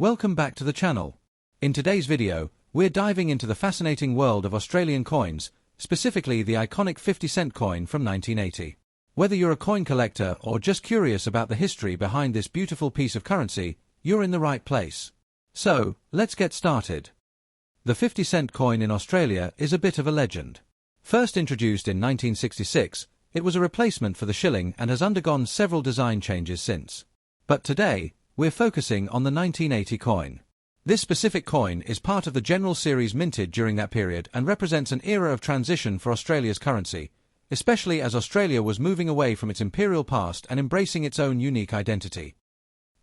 Welcome back to the channel. In today's video, we're diving into the fascinating world of Australian coins, specifically the iconic 50-cent coin from 1980. Whether you're a coin collector or just curious about the history behind this beautiful piece of currency, you're in the right place. So, let's get started. The 50-cent coin in Australia is a bit of a legend. First introduced in 1966, it was a replacement for the shilling and has undergone several design changes since. But today, we're focusing on the 1980 coin. This specific coin is part of the general series minted during that period and represents an era of transition for Australia's currency, especially as Australia was moving away from its imperial past and embracing its own unique identity.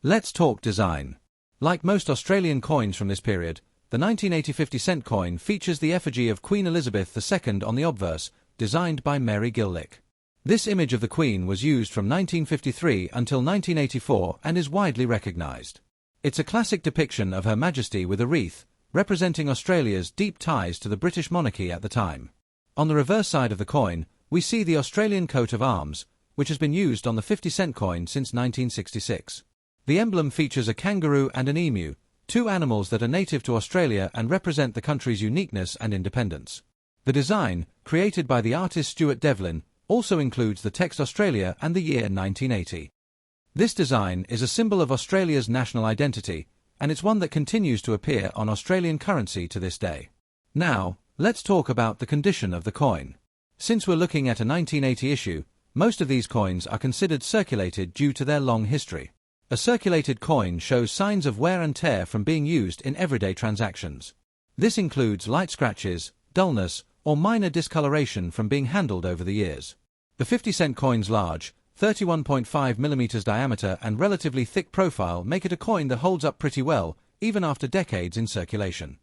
Let's talk design. Like most Australian coins from this period, the 1980 50-cent coin features the effigy of Queen Elizabeth II on the obverse, designed by Mary Gillick. This image of the Queen was used from 1953 until 1984 and is widely recognised. It's a classic depiction of Her Majesty with a wreath, representing Australia's deep ties to the British monarchy at the time. On the reverse side of the coin, we see the Australian coat of arms, which has been used on the 50-cent coin since 1966. The emblem features a kangaroo and an emu, two animals that are native to Australia and represent the country's uniqueness and independence. The design, created by the artist Stuart Devlin, also includes the text Australia and the year 1980. This design is a symbol of Australia's national identity, and it's one that continues to appear on Australian currency to this day. Now, let's talk about the condition of the coin. Since we're looking at a 1980 issue, most of these coins are considered circulated due to their long history. A circulated coin shows signs of wear and tear from being used in everyday transactions. This includes light scratches, dullness, or minor discoloration from being handled over the years. The 50-cent coin's large, 31.5 mm diameter and relatively thick profile make it a coin that holds up pretty well, even after decades in circulation.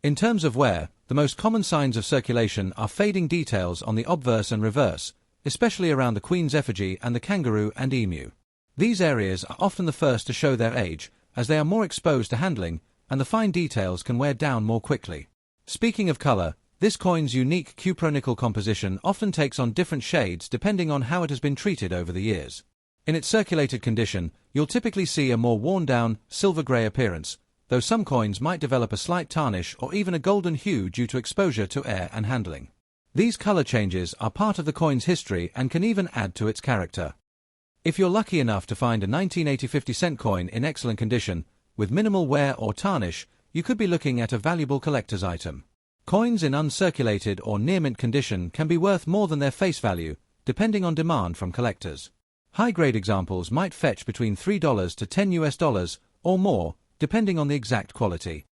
In terms of wear, the most common signs of circulation are fading details on the obverse and reverse, especially around the Queen's effigy and the kangaroo and emu. These areas are often the first to show their age, as they are more exposed to handling, and the fine details can wear down more quickly. Speaking of color, this coin's unique cupronickel composition often takes on different shades depending on how it has been treated over the years. In its circulated condition, you'll typically see a more worn-down, silver-grey appearance, though some coins might develop a slight tarnish or even a golden hue due to exposure to air and handling. These color changes are part of the coin's history and can even add to its character. If you're lucky enough to find a 1980 50-cent coin in excellent condition, with minimal wear or tarnish, you could be looking at a valuable collector's item. Coins in uncirculated or near-mint condition can be worth more than their face value, depending on demand from collectors. High-grade examples might fetch between $3 to $10 or more, depending on the exact quality.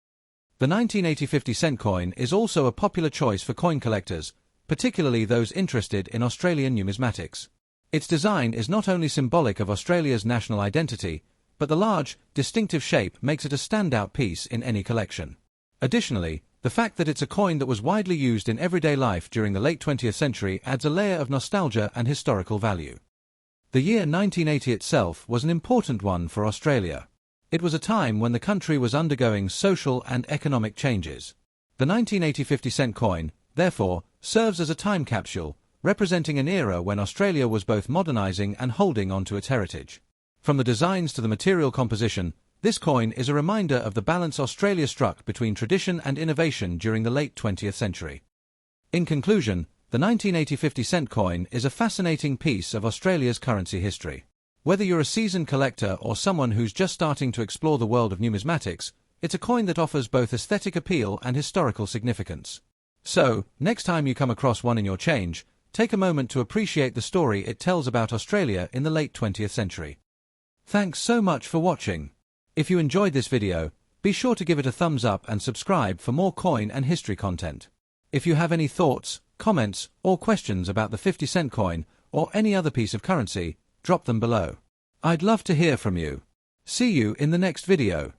The 1980 50-cent coin is also a popular choice for coin collectors, particularly those interested in Australian numismatics. Its design is not only symbolic of Australia's national identity, but the large, distinctive shape makes it a standout piece in any collection. Additionally, the fact that it's a coin that was widely used in everyday life during the late 20th century adds a layer of nostalgia and historical value. The year 1980 itself was an important one for Australia. It was a time when the country was undergoing social and economic changes. The 1980 50-cent coin, therefore, serves as a time capsule, representing an era when Australia was both modernising and holding on to its heritage. From the designs to the material composition, this coin is a reminder of the balance Australia struck between tradition and innovation during the late 20th century. In conclusion, the 1980 50-cent coin is a fascinating piece of Australia's currency history. Whether you're a seasoned collector or someone who's just starting to explore the world of numismatics, it's a coin that offers both aesthetic appeal and historical significance. So, next time you come across one in your change, take a moment to appreciate the story it tells about Australia in the late 20th century. Thanks so much for watching. If you enjoyed this video, be sure to give it a thumbs up and subscribe for more coin and history content. If you have any thoughts, comments, or questions about the 50-cent coin or any other piece of currency, drop them below. I'd love to hear from you. See you in the next video.